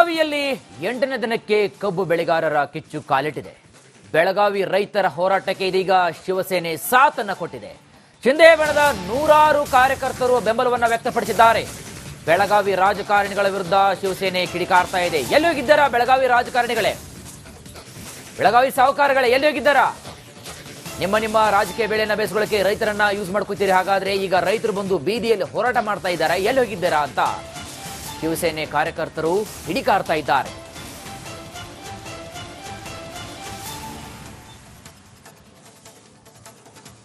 ಬೆಳಗಾವಿಯಲ್ಲಿ 8ನೇ ದಿನಕ್ಕೆ ಕಬ್ಬು ಬೆಳೆಗಾರರ ಕಿಚ್ಚು ಕಾಲಿಟ್ಟಿದೆ. ಬೆಳಗಾವಿ ರೈತರ ಹೋರಾಟಕ್ಕೆ ಇದೀಗ ಶಿವಸೇನೆ ಸಾಥನ್ನ ಕೊಟ್ಟಿದೆ. ಶಿಂದೆ ಬಣದ ನೂರಾರು ಕಾರ್ಯಕರ್ತರು ಬೆಂಬಲವನ್ನು ವ್ಯಕ್ತಪಡಿಸಿದ್ದಾರೆ. ಬೆಳಗಾವಿ ರಾಜಕಾರಣಿಗಳ ವಿರುದ್ಧ ಶಿವಸೇನೆ ಕಿಡಿಕಾರ್ತಾ ಇದೆ. ಎಲ್ಲಿ ಹೋಗಿದ್ದಾರಾ ಬೆಳಗಾವಿ ರಾಜಕಾರಣಿಗಳೇ, ಬೆಳಗಾವಿ ಸಾಹುಕಾರಗಳೇ, ಎಲ್ಲಿ ಹೋಗಿದ್ದಾರಾ? ನಿಮ್ಮ ರಾಜಕೀಯ ಬೆಳೆಯನ್ನ ಬೇಯಿಸ್ಕೊಳ್ಳಕ್ಕೆ ರೈತರನ್ನ ಯೂಸ್ ಮಾಡ್ಕೊತೀರಿ. ಹಾಗಾದ್ರೆ ಈಗ ರೈತರು ಬಂದು ಬೀದಿಯಲ್ಲಿ ಹೋರಾಟ ಮಾಡ್ತಾ ಇದ್ದಾರೆ, ಎಲ್ಲಿ ಹೋಗಿದ್ದಾರಾ ಅಂತ ಶಿವಸೇನೆ ಕಾರ್ಯಕರ್ತರು ಹಿಡಿಕಾರ್ತಾ ಇದ್ದಾರೆ.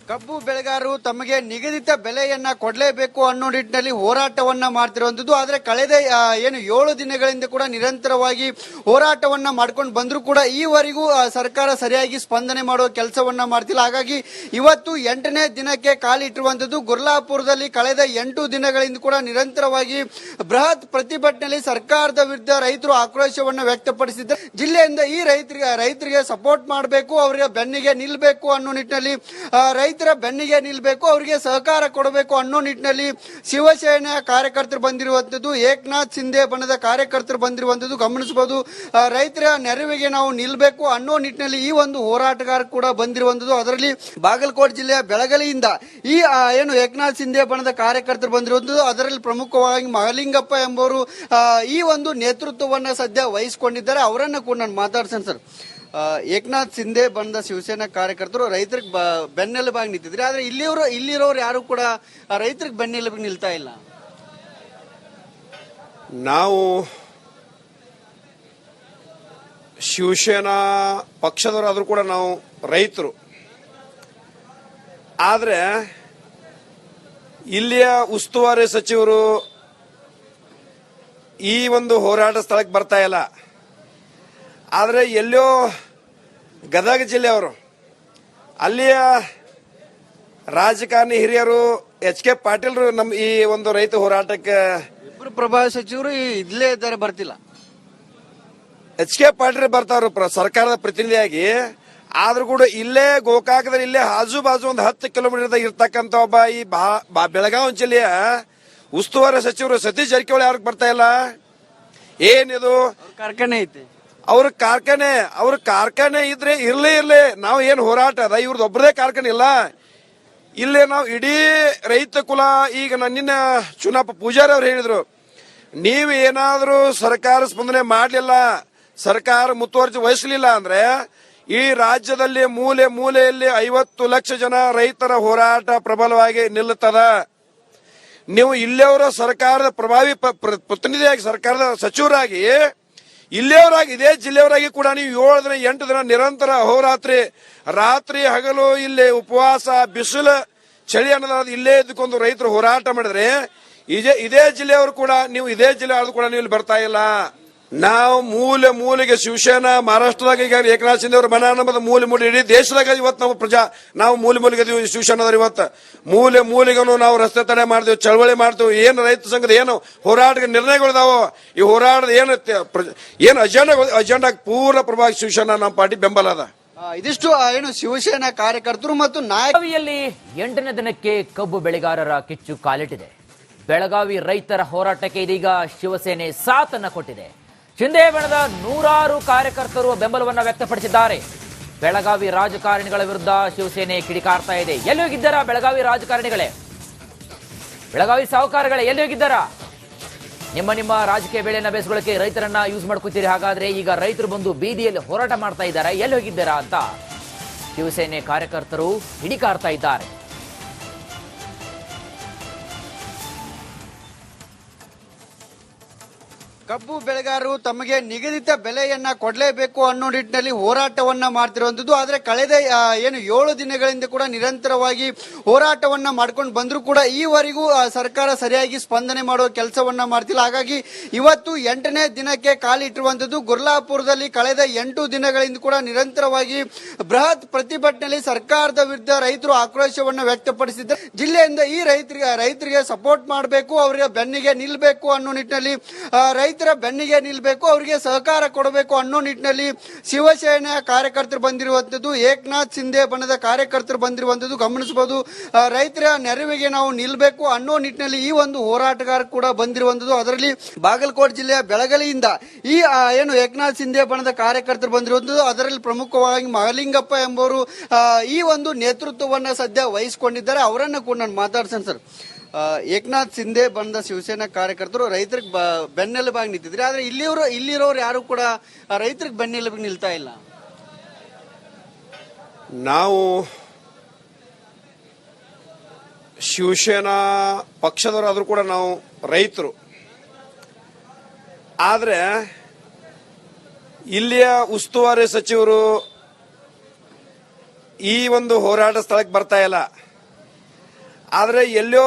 ಕಬ್ಬು ಬೆಳೆಗಾರರು ತಮಗೆ ನಿಗದಿತ ಬೆಲೆಯನ್ನ ಕೊಡಲೇಬೇಕು ಅನ್ನೋ ನಿಟ್ಟಿನಲ್ಲಿ ಹೋರಾಟವನ್ನ ಮಾಡ್ತಿರುವಂತದ್ದು. ಆದ್ರೆ ಕಳೆದ 7 ದಿನಗಳಿಂದ ಕೂಡ ನಿರಂತರವಾಗಿ ಹೋರಾಟವನ್ನ ಮಾಡ್ಕೊಂಡು ಬಂದ್ರು ಕೂಡ ಈವರೆಗೂ ಸರ್ಕಾರ ಸರಿಯಾಗಿ ಸ್ಪಂದನೆ ಮಾಡುವ ಕೆಲಸವನ್ನ ಮಾಡ್ತಿಲ್ಲ. ಹಾಗಾಗಿ ಇವತ್ತು 8ನೇ ದಿನಕ್ಕೆ ಕಾಲಿಟ್ಟಿರುವಂತದ್ದು. ಗುರ್ಲಾಪುರದಲ್ಲಿ ಕಳೆದ 8 ದಿನಗಳಿಂದ ಕೂಡ ನಿರಂತರವಾಗಿ ಬೃಹತ್ ಪ್ರತಿಭಟನೆಯಲ್ಲಿ ಸರ್ಕಾರದ ವಿರುದ್ಧ ರೈತರು ಆಕ್ರೋಶವನ್ನ ವ್ಯಕ್ತಪಡಿಸಿದ್ದಾರೆ. ಜಿಲ್ಲೆಯಿಂದ ಈ ರೈತರಿಗೆ ಸಪೋರ್ಟ್ ಮಾಡಬೇಕು, ಅವರಿಗೆ ಬೆನ್ನಿಗೆ ನಿಲ್ಲಬೇಕು ಅನ್ನೋ ನಿಟ್ಟಿನಲ್ಲಿ ರೈತರ ಬೆನ್ನಿಗೆ ನಿಲ್ಲಬೇಕು, ಅವರಿಗೆ ಸಹಕಾರ ಕೊಡಬೇಕು ಅನ್ನೋ ನಿಟ್ಟಿನಲ್ಲಿ ಶಿವಸೇನೆಯ ಕಾರ್ಯಕರ್ತರು ಬಂದಿರುವಂತದ್ದು. ಏಕನಾಥ್ ಶಿಂದೆ ಬಣದ ಕಾರ್ಯಕರ್ತರು ಬಂದಿರುವಂತದ್ದು ಗಮನಿಸಬಹುದು. ರೈತರ ನೆರವಿಗೆ ನಾವು ನಿಲ್ಲಬೇಕು ಅನ್ನೋ ನಿಟ್ಟಿನಲ್ಲಿ ಈ ಒಂದು ಹೋರಾಟಗಾರ ಕೂಡ ಬಂದಿರುವಂತದ್ದು. ಅದರಲ್ಲಿ ಬಾಗಲಕೋಟೆ ಜಿಲ್ಲೆಯ ಬೆಳಗಲಿಯಿಂದ ಈ ಏಕನಾಥ್ ಶಿಂದೆ ಬಣದ ಕಾರ್ಯಕರ್ತರು ಬಂದಿರುವಂತದ್ದು. ಅದರಲ್ಲಿ ಪ್ರಮುಖವಾಗಿ ಮಹಲಿಂಗಪ್ಪ ಎಂಬುವರು ಈ ಒಂದು ನೇತೃತ್ವವನ್ನ ಸದ್ಯ ವಹಿಸಿಕೊಂಡಿದ್ದಾರೆ. ಅವರನ್ನ ಕೂಡ ನಾನು ಮಾತಾಡ್ತೇನೆ. ಸರ್, ಏಕನಾಥ್ ಶಿಂದೆ ಬಣದ ಶಿವಸೇನಾ ಕಾರ್ಯಕರ್ತರು ರೈತರಿಗೆ ಬೆನ್ನೆಲುಬಾಗಿ ನಿಂತಿದ್ರೆ, ಆದ್ರೆ ಇಲ್ಲಿರೋರು ಯಾರು ಕೂಡ ರೈತರಿಗೆ ಬೆನ್ನೆಲುಬಾಗಿ ನಿಲ್ತಾ ಇಲ್ಲ. ನಾವು ಶಿವಸೇನಾ ಪಕ್ಷದವರಾದ್ರೂ ಕೂಡ ನಾವು ರೈತರು, ಆದ್ರೆ ಇಲ್ಲಿಯ ಉಸ್ತುವಾರಿ ಸಚಿವರು ಈ ಒಂದು ಹೋರಾಟ ಸ್ಥಳಕ್ಕೆ ಬರ್ತಾ ಇಲ್ಲ. ಆದರೆ ಎಲ್ಲೋ ಗದಗ ಜಿಲ್ಲೆಯವರು, ಅಲ್ಲಿಯ ರಾಜಕಾರಣಿ ಹಿರಿಯರು HK ಪಾಟೀಲ್ರು ನಮ್ಮ ಈ ಒಂದು ರೈತ ಹೋರಾಟಕ್ಕೆ ಇಬ್ಬರು ಪ್ರಭಾವಿ ಸಚಿವರು ಇಲ್ಲೇ ಇದ್ದಾರೆ, ಬರ್ತಿಲ್ಲ. HK ಪಾಟೀಲ್ ಬರ್ತಾವ್ರ ಸರ್ಕಾರದ ಪ್ರತಿನಿಧಿಯಾಗಿ. ಆದ್ರೂ ಕೂಡ ಇಲ್ಲೇ ಗೋಕಾಕದಲ್ಲಿ ಇಲ್ಲೇ ಆಜು ಬಾಜು ಒಂದು 10 ಕಿಲೋಮೀಟರ್ ಇರ್ತಕ್ಕಂಥ ಒಬ್ಬ ಈ ಬೆಳಗಾವಿ ಜಿಲ್ಲೆಯ ಉಸ್ತುವಾರಿ ಸಚಿವರು ಸತೀಶ್ ಜಾರಕಿಹೊಳಿ ಯಾರಿಗೆ ಬರ್ತಾ ಇಲ್ಲ? ಏನಿದು ಕಾರ್ಖಾನೆ ಐತೆ, ಅವ್ರ ಕಾರ್ಖಾನೆ ಇದ್ರೆ ಇರ್ಲಿ. ನಾವು ಏನು ಹೋರಾಟ ಅದ, ಇವ್ರದ್ದು ಒಬ್ಬರದೇ ಕಾರ್ಖಾನೆ ಇಲ್ಲ. ಇಲ್ಲೇ ನಾವು ಇಡೀ ರೈತ ಕುಲ, ಈಗ ನಿನ್ನ ಚುನಾಪ ಪೂಜಾರಿ ಅವ್ರು ಹೇಳಿದ್ರು, ನೀವು ಏನಾದ್ರೂ ಸರ್ಕಾರ ಸ್ಪಂದನೆ ಮಾಡಲಿಲ್ಲ, ಸರ್ಕಾರ ಮುತುವರ್ಜಿ ವಹಿಸಲಿಲ್ಲ ಅಂದ್ರೆ ಈ ರಾಜ್ಯದಲ್ಲಿ ಮೂಲೆ ಮೂಲೆಯಲ್ಲಿ 50 ಲಕ್ಷ ಜನ ರೈತರ ಹೋರಾಟ ಪ್ರಬಲವಾಗಿ ನಿಲ್ಲುತ್ತದ. ನೀವು ಇಲ್ಲಿಯವರ ಸರ್ಕಾರದ ಪ್ರಭಾವಿ ಪ್ರತಿನಿಧಿಯಾಗಿ, ಸರ್ಕಾರದ ಸಚಿವರಾಗಿ, ಇಲ್ಲಿಯವರಾಗಿ, ಇದೇ ಜಿಲ್ಲೆಯವರಾಗಿ ಕೂಡ ನೀವು 7 ದಿನ 8 ದಿನ ನಿರಂತರ ಅಹೋರಾತ್ರಿ ರಾತ್ರಿ ಹಗಲು ಇಲ್ಲಿ ಉಪವಾಸ, ಬಿಸಿಲು, ಚಳಿ ಅನ್ನೋದು ಇಲ್ಲೇ ಇದ್ದುಕೊಂಡು ರೈತರು ಹೋರಾಟ ಮಾಡಿದ್ರೆ ಇದೇ ಜಿಲ್ಲೆಯವರು ಕೂಡ, ನೀವು ಇದೇ ಜಿಲ್ಲೆ ಆದ್ರೂ ಕೂಡ ನೀವು ಇಲ್ಲಿ ಬರ್ತಾ ಇಲ್ಲ. ನಾವು ಮೂಲೆಗೆ ಶಿವಸೇನಾ ಮಹಾರಾಷ್ಟ್ರದಾಗ ಈಗ ಏಕನಾಥ್ ಶಿಂದೆ ಅವರ ಮನ ಅನ್ನೋದು ಮೂಲೆ ಇಡೀ ದೇಶದಾಗ ಇವತ್ತು ನಾವು ಮೂಲೆಗೆ ಇದೀವಿ. ಶಿವಸೇನಾದವ್ರು ಇವತ್ತು ಮೂಲೆಗೂ ನಾವು ರಸ್ತೆ ತಡೆ ಮಾಡ್ತೀವಿ, ಚಳವಳಿ ಮಾಡ್ತೀವಿ. ಏನು ರೈತ ಸಂಘದ ಏನು ಹೋರಾಟಕ್ಕೆ ನಿರ್ಣಯಗಳಿದಾವೋ, ಈ ಹೋರಾಟದ ಏನು ಅಜೆಂಡಾ ಪೂರ್ಣ ಪ್ರಭಾವ ಶಿವಸೇನಾ ನಮ್ಮ ಪಾರ್ಟಿ ಬೆಂಬಲ ಅದ. ಇದಿಷ್ಟು ಶಿವಸೇನಾ ಕಾರ್ಯಕರ್ತರು ಮತ್ತು ಬೆಳಗಾವಿಯಲ್ಲಿ 8ನೇ ದಿನಕ್ಕೆ ಕಬ್ಬು ಬೆಳೆಗಾರರ ಕಿಚ್ಚು ಕಾಲಿಟ್ಟಿದೆ. ಬೆಳಗಾವಿ ರೈತರ ಹೋರಾಟಕ್ಕೆ ಇದೀಗ ಶಿವಸೇನೆ ಸಾಥನ್ನ ಕೊಟ್ಟಿದೆ. ಶಿಂದೆ ಬಣದ ನೂರಾರು ಕಾರ್ಯಕರ್ತರು ಬೆಂಬಲವನ್ನು ವ್ಯಕ್ತಪಡಿಸಿದ್ದಾರೆ. ಬೆಳಗಾವಿ ರಾಜಕಾರಣಿಗಳ ವಿರುದ್ಧ ಶಿವಸೇನೆ ಕಿಡಿಕಾರ್ತಾ ಇದೆ. ಎಲ್ಲಿ ಹೋಗಿದ್ದಾರಾ ಬೆಳಗಾವಿ ರಾಜಕಾರಣಿಗಳೇ, ಬೆಳಗಾವಿ ಸಾಹುಕಾರಗಳೇ, ಎಲ್ಲಿ ಹೋಗಿದ್ದಾರಾ? ನಿಮ್ಮ ರಾಜಕೀಯ ಬೆಳೆಯನ್ನ ಬೇಯಿಸ್ಕೊಳ್ಳಕ್ಕೆ ರೈತರನ್ನ ಯೂಸ್ ಮಾಡ್ಕೊತೀರಿ. ಹಾಗಾದ್ರೆ ಈಗ ರೈತರು ಬಂದು ಬೀದಿಯಲ್ಲಿ ಹೋರಾಟ ಮಾಡ್ತಾ ಇದ್ದಾರೆ, ಎಲ್ಲಿ ಹೋಗಿದ್ದಾರಾ ಅಂತ ಶಿವಸೇನೆ ಕಾರ್ಯಕರ್ತರು ಹಿಡಿಕಾರ್ತಾ ಇದ್ದಾರೆ. ಕಬ್ಬು ಬೆಳೆಗಾರರು ತಮಗೆ ನಿಗದಿತ ಬೆಲೆಯನ್ನ ಕೊಡಲೇಬೇಕು ಅನ್ನೋ ನಿಟ್ಟಿನಲ್ಲಿ ಹೋರಾಟವನ್ನ ಮಾಡ್ತಿರುವಂತದ್ದು. ಆದ್ರೆ ಕಳೆದ 7 ದಿನಗಳಿಂದ ಕೂಡ ನಿರಂತರವಾಗಿ ಹೋರಾಟವನ್ನ ಮಾಡ್ಕೊಂಡು ಬಂದ್ರು ಕೂಡ ಈವರೆಗೂ ಸರ್ಕಾರ ಸರಿಯಾಗಿ ಸ್ಪಂದನೆ ಮಾಡುವ ಕೆಲಸವನ್ನ ಮಾಡ್ತಿಲ್ಲ. ಹಾಗಾಗಿ ಇವತ್ತು 8ನೇ ದಿನಕ್ಕೆ ಕಾಲಿಟ್ಟಿರುವಂತದ್ದು. ಗುರ್ಲಾಪುರದಲ್ಲಿ ಕಳೆದ 8 ದಿನಗಳಿಂದ ಕೂಡ ನಿರಂತರವಾಗಿ ಬೃಹತ್ ಪ್ರತಿಭಟನೆಯಲ್ಲಿ ಸರ್ಕಾರದ ವಿರುದ್ಧ ರೈತರು ಆಕ್ರೋಶವನ್ನ ವ್ಯಕ್ತಪಡಿಸಿದ್ದಾರೆ. ಜಿಲ್ಲೆಯಿಂದ ಈ ರೈತರಿಗೆ ಸಪೋರ್ಟ್ ಮಾಡಬೇಕು, ಅವರಿಗೆ ಬೆನ್ನಿಗೆ ನಿಲ್ಲಬೇಕು ಅನ್ನೋ ನಿಟ್ಟಿನಲ್ಲಿ ರೈತರ ರೈತರ ಬೆನ್ನಿಗೆ ನಿಲ್ಬೇಕು, ಅವರಿಗೆ ಸಹಕಾರ ಕೊಡಬೇಕು ಅನ್ನೋ ನಿಟ್ಟಿನಲ್ಲಿ ಶಿವಸೇನೆಯ ಕಾರ್ಯಕರ್ತರು ಬಂದಿರುವಂತದ್ದು, ಏಕನಾಥ್ ಶಿಂದೆ ಬಣದ ಕಾರ್ಯಕರ್ತರು ಬಂದಿರುವಂತದ್ದು ಗಮನಿಸಬಹುದು. ರೈತರ ನೆರವಿಗೆ ನಾವು ನಿಲ್ಬೇಕು ಅನ್ನೋ ನಿಟ್ಟಿನಲ್ಲಿ ಈ ಒಂದು ಹೋರಾಟಗಾರ ಕೂಡ ಬಂದಿರುವಂತದ್ದು. ಅದರಲ್ಲಿ ಬಾಗಲಕೋಟೆ ಜಿಲ್ಲೆಯ ಬೆಳಗಲಿಯಿಂದ ಈ ಏನು ಏಕನಾಥ್ ಶಿಂದೆ ಬಣದ ಕಾರ್ಯಕರ್ತರು ಬಂದಿರುವಂತದ್ದು. ಅದರಲ್ಲಿ ಪ್ರಮುಖವಾಗಿ ಮಹಲಿಂಗಪ್ಪ ಎಂಬುವರು ಈ ಒಂದು ನೇತೃತ್ವವನ್ನ ಸದ್ಯ ವಹಿಸಿಕೊಂಡಿದ್ದಾರೆ. ಅವರನ್ನ ಕೂಡ ನಾನು ಮಾತಾಡ್ತೇನೆ ಸರ್. ಏಕನಾಥ್ ಶಿಂದೆ ಬಣದ ಶಿವಸೇನಾ ಕಾರ್ಯಕರ್ತರು ರೈತರಿಗೆ ಬೆನ್ನೆಲುಬಾಗಿ ನಿಂತಿದ್ರೆ, ಆದ್ರೆ ಇಲ್ಲಿರೋರು ಯಾರು ಕೂಡ ರೈತರಿಗೆ ಬೆನ್ನೆಲುಬಾಗಿ ನಿಲ್ತಾ ಇಲ್ಲ. ನಾವು ಶಿವಸೇನಾ ಪಕ್ಷದವರಾದ್ರೂ ಕೂಡ ನಾವು ರೈತರು, ಆದ್ರೆ ಇಲ್ಲಿಯ ಉಸ್ತುವಾರಿ ಸಚಿವರು ಈ ಒಂದು ಹೋರಾಟ ಸ್ಥಳಕ್ಕೆ ಬರ್ತಾ ಇಲ್ಲ. ಆದರೆ ಎಲ್ಲೋ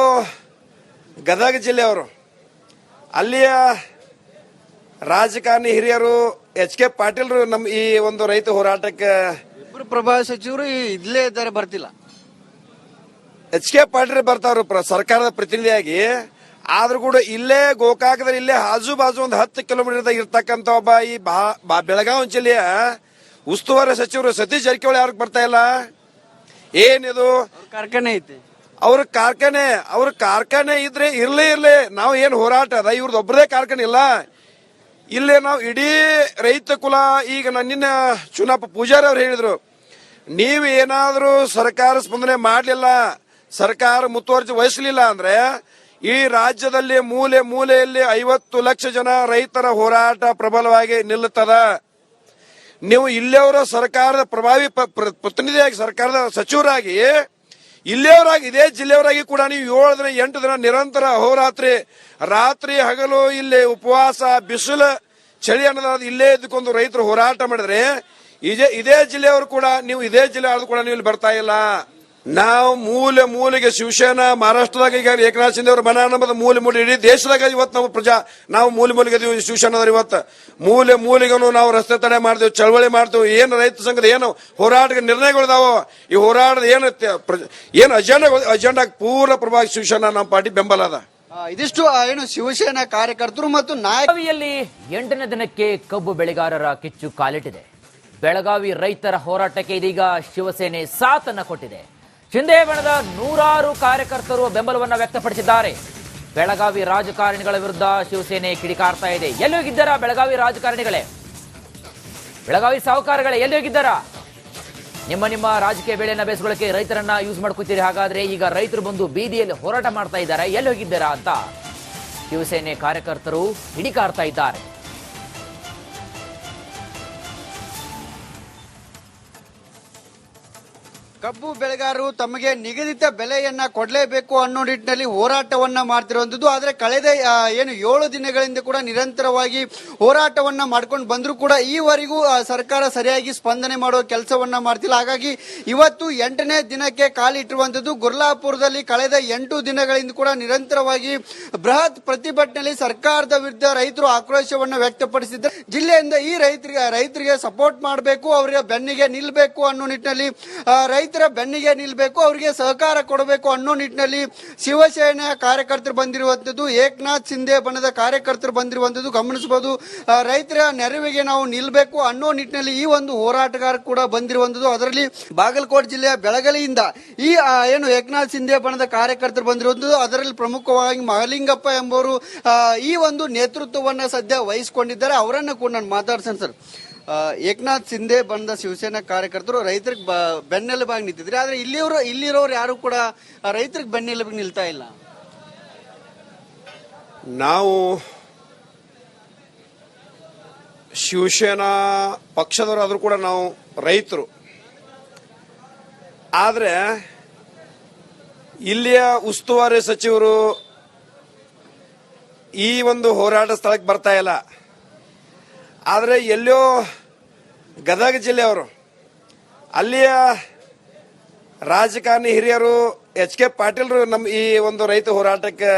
ಗದಗ ಜಿಲ್ಲೆಯವರು, ಅಲ್ಲಿಯ ರಾಜಕಾರಣಿ ಹಿರಿಯರು HK ಪಾಟೀಲ್ರು ನಮ್ಮ ಈ ಒಂದು ರೈತ ಹೋರಾಟಕ್ಕೆ ಇಬ್ಬರು ಪ್ರಭಾವ ಸಚಿವರು ಇಲ್ಲೇ ಇದ್ದಾರೆ, ಬರ್ತಿಲ್ಲ. HK ಪಾಟೀಲ್ ಬರ್ತಾವ್ರು ಸರ್ಕಾರದ ಪ್ರತಿನಿಧಿಯಾಗಿ. ಆದ್ರೂ ಕೂಡ ಇಲ್ಲೇ ಗೋಕಾಕದಲ್ಲಿ ಇಲ್ಲೇ ಆಜು ಬಾಜು ಒಂದು 10 ಕಿಲೋಮೀಟರ್ ಇರ್ತಕ್ಕಂಥ ಒಬ್ಬ ಈ ಬೆಳಗಾವಿ ಜಿಲ್ಲೆಯ ಉಸ್ತುವಾರಿ ಸಚಿವರು ಸತೀಶ್ ಜಾರಕಿಹೊಳಿ ಯಾರಿಗೆ ಬರ್ತಾ ಇಲ್ಲ? ಏನಿದು ಕಾರ್ಖಾನೆ ಐತಿ, ಅವ್ರ ಕಾರ್ಖಾನೆ ಇದ್ರೆ ಇರ್ಲಿ ನಾವು ಏನು ಹೋರಾಟ ಅದ, ಇವ್ರದ್ದು ಒಬ್ಬರದೇ ಕಾರ್ಖಾನೆ ಇಲ್ಲ. ಇಲ್ಲೇ ನಾವು ಇಡೀ ರೈತ ಕುಲ, ಈಗ ನನ್ನಿನ್ನ ಚುನಾಪ ಪೂಜಾರಿ ಅವ್ರು ಹೇಳಿದ್ರು, ನೀವು ಏನಾದ್ರೂ ಸರ್ಕಾರ ಸ್ಪಂದನೆ ಮಾಡಲಿಲ್ಲ, ಸರ್ಕಾರ ಮುತುವರ್ಜಿ ವಹಿಸಲಿಲ್ಲ ಅಂದ್ರೆ ಈ ರಾಜ್ಯದಲ್ಲಿ ಮೂಲೆ ಮೂಲೆಯಲ್ಲಿ 50 ಲಕ್ಷ ಜನ ರೈತರ ಹೋರಾಟ ಪ್ರಬಲವಾಗಿ ನಿಲ್ಲುತ್ತದ. ನೀವು ಇಲ್ಲಿಯವರ ಸರ್ಕಾರದ ಪ್ರಭಾವಿ ಪ್ರತಿನಿಧಿಯಾಗಿ, ಸರ್ಕಾರದ ಸಚಿವರಾಗಿ, ಇಲ್ಲಿಯವರಾಗಿ, ಇದೇ ಜಿಲ್ಲೆಯವರಾಗಿ ಕೂಡ ನೀವು 7 ದಿನ 8 ದಿನ ನಿರಂತರ ಅಹೋರಾತ್ರಿ ರಾತ್ರಿ ಹಗಲು ಇಲ್ಲಿ ಉಪವಾಸ, ಬಿಸಿಲು ಚಳಿ ಅನ್ನೋದು ಇಲ್ಲೇ ಇದ್ದುಕೊಂಡು ರೈತರು ಹೋರಾಟ ಮಾಡಿದ್ರೆ, ಇದೇ ಜಿಲ್ಲೆಯವರು ಕೂಡ ನೀವು ಇದೇ ಜಿಲ್ಲೆ ಆದ್ರೂ ಕೂಡ ನೀವು ಇಲ್ಲಿ ಬರ್ತಾ ಇಲ್ಲ. ನಾವು ಮೂಲೆಗೆ ಶಿವಸೇನಾ ಮಹಾರಾಷ್ಟ್ರದಾಗ ಈಗ ಏಕನಾಥ್ ಶಿಂದೆ ಅವರ ಮನ ಅನ್ನೋದು ಮೂಲೆ ಇಡೀ ದೇಶದಾಗ ಇವತ್ತು ನಾವು ಮೂಲೆಗೆ ಇದೀವಿ. ಶಿವಸೇನಾದವ್ರು ಇವತ್ತು ಮೂಲೆಗೂ ನಾವು ರಸ್ತೆ ತಡೆ ಮಾಡ್ತೀವಿ, ಚಳವಳಿ ಮಾಡ್ತೀವಿ. ಏನು ರೈತ ಸಂಘದ ಏನು ಹೋರಾಟದ ನಿರ್ಣಯಗಳಿದಾವೋ, ಈ ಹೋರಾಟದ ಏನು ಅಜೆಂಡಾ ಪೂರ್ಣ ಪ್ರಭಾವ ಶಿವಸೇನಾ ನಮ್ಮ ಪಾರ್ಟಿ ಬೆಂಬಲ ಅದ. ಇದಿಷ್ಟು ಏನು ಶಿವಸೇನಾ ಕಾರ್ಯಕರ್ತರು ಮತ್ತು ಬೆಳಗಾವಿಯಲ್ಲಿ 8ನೇ ದಿನಕ್ಕೆ ಕಬ್ಬು ಬೆಳೆಗಾರರ ಕಿಚ್ಚು ಕಾಲಿಟ್ಟಿದೆ. ಬೆಳಗಾವಿ ರೈತರ ಹೋರಾಟಕ್ಕೆ ಇದೀಗ ಶಿವಸೇನೆ ಸಾಥನ್ನ ಕೊಟ್ಟಿದೆ. ಶಿಂದೆ ಬಣದ 100 ಕಾರ್ಯಕರ್ತರು ಬೆಂಬಲವನ್ನ ವ್ಯಕ್ತಪಡಿಸಿದ್ದಾರೆ. ಬೆಳಗಾವಿ ರಾಜಕಾರಣಿಗಳ ವಿರುದ್ಧ ಶಿವಸೇನೆ ಕಿಡಿಕಾರ್ತಾ ಇದೆ. ಎಲ್ಲಿ ಹೋಗಿದ್ದಾರಾ ಬೆಳಗಾವಿ ರಾಜಕಾರಣಿಗಳೇ, ಬೆಳಗಾವಿ ಸಾಹುಕಾರಗಳೇ, ಎಲ್ಲಿ ಹೋಗಿದ್ದಾರಾ? ನಿಮ್ಮ ರಾಜಕೀಯ ಬೆಳೆಯನ್ನ ಬೇಯಿಸ್ಕೊಳ್ಳಕ್ಕೆ ರೈತರನ್ನ ಯೂಸ್ ಮಾಡ್ಕೊತೀರಿ. ಹಾಗಾದ್ರೆ ಈಗ ರೈತರು ಬಂದು ಬೀದಿಯಲ್ಲಿ ಹೋರಾಟ ಮಾಡ್ತಾ ಇದ್ದಾರೆ, ಎಲ್ಲಿ ಹೋಗಿದ್ದಾರಾ ಅಂತ ಶಿವಸೇನೆ ಕಾರ್ಯಕರ್ತರು ಕಿಡಿಕಾರ್ತಾ ಇದ್ದಾರೆ. ಕಬ್ಬು ಬೆಳೆಗಾರರು ತಮಗೆ ನಿಗದಿತ ಬೆಲೆಯನ್ನ ಕೊಡಲೇಬೇಕು ಅನ್ನೋ ನಿಟ್ಟಿನಲ್ಲಿ ಹೋರಾಟವನ್ನ ಮಾಡ್ತಿರುವಂತದ್ದು. ಆದ್ರೆ ಕಳೆದ 7 ದಿನಗಳಿಂದ ಕೂಡ ನಿರಂತರವಾಗಿ ಹೋರಾಟವನ್ನ ಮಾಡ್ಕೊಂಡು ಬಂದ್ರು ಕೂಡ ಈವರೆಗೂ ಸರ್ಕಾರ ಸರಿಯಾಗಿ ಸ್ಪಂದನೆ ಮಾಡುವ ಕೆಲಸವನ್ನ ಮಾಡ್ತಿಲ್ಲ. ಹಾಗಾಗಿ ಇವತ್ತು 8ನೇ ದಿನಕ್ಕೆ ಕಾಲಿಟ್ಟಿರುವಂತದ್ದು. ಗುರ್ಲಾಪುರದಲ್ಲಿ ಕಳೆದ 8 ದಿನಗಳಿಂದ ಕೂಡ ನಿರಂತರವಾಗಿ ಬೃಹತ್ ಪ್ರತಿಭಟನೆಯಲ್ಲಿ ಸರ್ಕಾರದ ವಿರುದ್ಧ ರೈತರು ಆಕ್ರೋಶವನ್ನ ವ್ಯಕ್ತಪಡಿಸಿದ್ದಾರೆ. ಜಿಲ್ಲೆಯಿಂದ ಈ ರೈತರಿಗೆ ಸಪೋರ್ಟ್ ಮಾಡಬೇಕು, ಅವರಿಗೆ ಬೆನ್ನಿಗೆ ನಿಲ್ಬೇಕು ಅನ್ನೋ ನಿಟ್ಟಿನಲ್ಲಿ ರೈತರ ಬೆನ್ನಿಗೆ ನಿಲ್ಬೇಕು, ಅವರಿಗೆ ಸಹಕಾರ ಕೊಡಬೇಕು ಅನ್ನೋ ನಿಟ್ಟಿನಲ್ಲಿ ಶಿವಸೇನೆಯ ಕಾರ್ಯಕರ್ತರು ಬಂದಿರುವಂತದ್ದು, ಏಕನಾಥ್ ಶಿಂದೆ ಬಣದ ಕಾರ್ಯಕರ್ತರು ಬಂದಿರುವಂತದ್ದು ಗಮನಿಸಬಹುದು. ರೈತರ ನೆರವಿಗೆ ನಾವು ನಿಲ್ಬೇಕು ಅನ್ನೋ ನಿಟ್ಟಿನಲ್ಲಿ ಈ ಒಂದು ಹೋರಾಟಗಾರ ಕೂಡ ಬಂದಿರುವಂತದ್ದು. ಅದರಲ್ಲಿ ಬಾಗಲಕೋಟೆ ಜಿಲ್ಲೆಯ ಬೆಳಗಲಿಯಿಂದ ಈ ಏನು ಏಕನಾಥ್ ಶಿಂದೆ ಬಣದ ಕಾರ್ಯಕರ್ತರು ಬಂದಿರುವಂತದ್ದು. ಅದರಲ್ಲಿ ಪ್ರಮುಖವಾಗಿ ಮಹಲಿಂಗಪ್ಪ ಎಂಬುವರು ಈ ಒಂದು ನೇತೃತ್ವವನ್ನ ಸದ್ಯ ವಹಿಸಿಕೊಂಡಿದ್ದಾರೆ. ಅವರನ್ನ ಕೂಡ ನಾನು ಮಾತಾಡ್ತೇನೆ ಸರ್. ಏಕನಾಥ್ ಶಿಂದೆ ಬಣದ ಶಿವಸೇನಾ ಕಾರ್ಯಕರ್ತರು ರೈತರಿಗೆ ಬೆನ್ನೆಲುಬಾಗಿ ನಿಂತಿದ್ರೆ, ಆದ್ರೆ ಇಲ್ಲಿರೋರು ಯಾರು ಕೂಡ ರೈತರಿಗೆ ಬೆನ್ನೆಲುಬಾಗಿ ನಿಲ್ತಾ ಇಲ್ಲ. ನಾವು ಶಿವಸೇನಾ ಪಕ್ಷದವರಾದ್ರೂ ಕೂಡ ನಾವು ರೈತರು, ಆದ್ರೆ ಇಲ್ಲಿಯ ಉಸ್ತುವಾರಿ ಸಚಿವರು ಈ ಒಂದು ಹೋರಾಟ ಸ್ಥಳಕ್ಕೆ ಬರ್ತಾ ಇಲ್ಲ. ಆದರೆ ಎಲ್ಲೋ ಗದಗ ಜಿಲ್ಲೆಯವರು, ಅಲ್ಲಿಯ ರಾಜಕಾರಣಿ ಹಿರಿಯರು HK ಪಾಟೀಲ್ರು ನಮ್ಮ ಈ ಒಂದು ರೈತ ಹೋರಾಟಕ್ಕೆ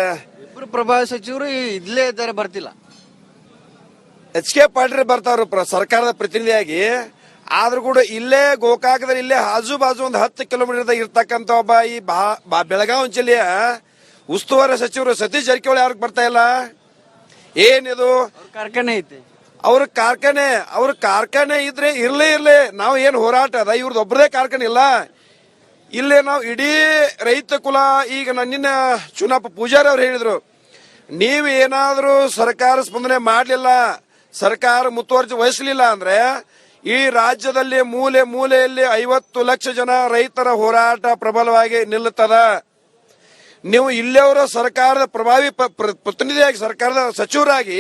ಇಬ್ಬರು ಪ್ರಭಾವ ಸಚಿವರು ಇಲ್ಲೇ ಇದ್ದಾರೆ, ಬರ್ತಿಲ್ಲ. HK ಪಾಟೀಲ್ ಬರ್ತಾವ್ರು ಸರ್ಕಾರದ ಪ್ರತಿನಿಧಿಯಾಗಿ. ಆದ್ರೂ ಕೂಡ ಇಲ್ಲೇ ಗೋಕಾಕದಲ್ಲಿ ಇಲ್ಲೇ ಆಜು ಬಾಜು ಒಂದು 10 ಕಿಲೋಮೀಟರ್ ಇರ್ತಕ್ಕಂಥ ಒಬ್ಬ ಈ ಬೆಳಗಾವಿ ಜಿಲ್ಲೆಯ ಉಸ್ತುವಾರಿ ಸಚಿವರು ಸತೀಶ್ ಜಾರಕಿಹೊಳಿ ಯಾರಿಗೆ ಬರ್ತಾ ಇಲ್ಲ? ಏನಿದು ಕಾರ್ಖಾನೆ ಐತಿ. ಅವ್ರ ಕಾರ್ಖಾನೆ ಇದ್ರೆ ಇರ್ಲಿ ನಾವು ಏನು ಹೋರಾಟ ಅದ ಇವ್ರದ್ದು ಒಬ್ಬರದೇ ಕಾರ್ಖಾನೆ ಇಲ್ಲ. ಇಲ್ಲೇ ನಾವು ಇಡೀ ರೈತ ಕುಲ ಈಗ ನನ್ನಿನ್ನ ಚುನಾಪ ಪೂಜಾರಿ ಅವ್ರು ಹೇಳಿದ್ರು, ನೀವು ಏನಾದ್ರೂ ಸರ್ಕಾರ ಸ್ಪಂದನೆ ಮಾಡಲಿಲ್ಲ, ಸರ್ಕಾರ ಮುತುವರ್ಜಿ ವಹಿಸಲಿಲ್ಲ ಅಂದ್ರೆ ಈ ರಾಜ್ಯದಲ್ಲಿ ಮೂಲೆ ಮೂಲೆಯಲ್ಲಿ 50 ಲಕ್ಷ ಜನ ರೈತರ ಹೋರಾಟ ಪ್ರಬಲವಾಗಿ ನಿಲ್ಲುತ್ತದ. ನೀವು ಇಲ್ಲಿಯವರ ಸರ್ಕಾರದ ಪ್ರಭಾವಿ ಪ್ರತಿನಿಧಿಯಾಗಿ, ಸರ್ಕಾರದ ಸಚಿವರಾಗಿ,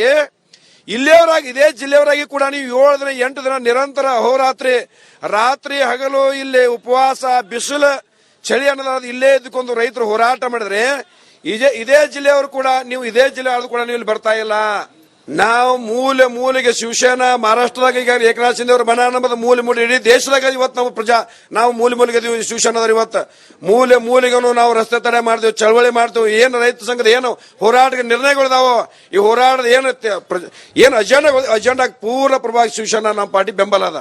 ಇಲ್ಲಿಯವರಾಗಿ, ಇದೇ ಜಿಲ್ಲೆಯವರಾಗಿ ಕೂಡ ನೀವು 7 ದಿನ 8 ದಿನ ನಿರಂತರ ಅಹೋರಾತ್ರಿ ರಾತ್ರಿ ಹಗಲು ಇಲ್ಲಿ ಉಪವಾಸ, ಬಿಸಿಲು, ಚಳಿ ಅನ್ನೋದು ಇಲ್ಲೇ ಇದ್ದುಕೊಂಡು ರೈತರು ಹೋರಾಟ ಮಾಡಿದ್ರೆ ಇದೇ ಜಿಲ್ಲೆಯವರು ಕೂಡ, ನೀವು ಇದೇ ಜಿಲ್ಲೆ ಆದ್ರೂ ಕೂಡ ನೀವು ಇಲ್ಲಿ ಬರ್ತಾ ಇಲ್ಲ. ನಾವು ಮೂಲೆಗೆ ಶಿವಸೇನಾ ಮಹಾರಾಷ್ಟ್ರದಾಗ ಈಗ ಏಕನಾಥ್ ಶಿಂದೆ ಅವರು ಬನ ನಮ್ಮದು ಮೂಲೆ ಇಡೀ ದೇಶದಾಗ ಇವತ್ತು ನಾವು ಮೂಲೆಗೆ ಇದೀವಿ. ಶಿವಸೇನಾದವ್ರು ಇವತ್ತು ಮೂಲೆಗೂ ನಾವು ರಸ್ತೆ ತಡೆ ಮಾಡ್ತೀವಿ, ಚಳವಳಿ ಮಾಡ್ತೀವಿ. ಏನು ರೈತ ಸಂಘದ ಏನು ಹೋರಾಟಕ್ಕೆ ನಿರ್ಣಯಗಳಿದಾವೋ, ಈ ಹೋರಾಟದ ಏನು ಅಜೆಂಡಾ ಪೂರ್ಣ ಪ್ರಭಾವ ಶಿವಸೇನಾ ನಮ್ಮ ಪಾರ್ಟಿ ಬೆಂಬಲ ಅದ.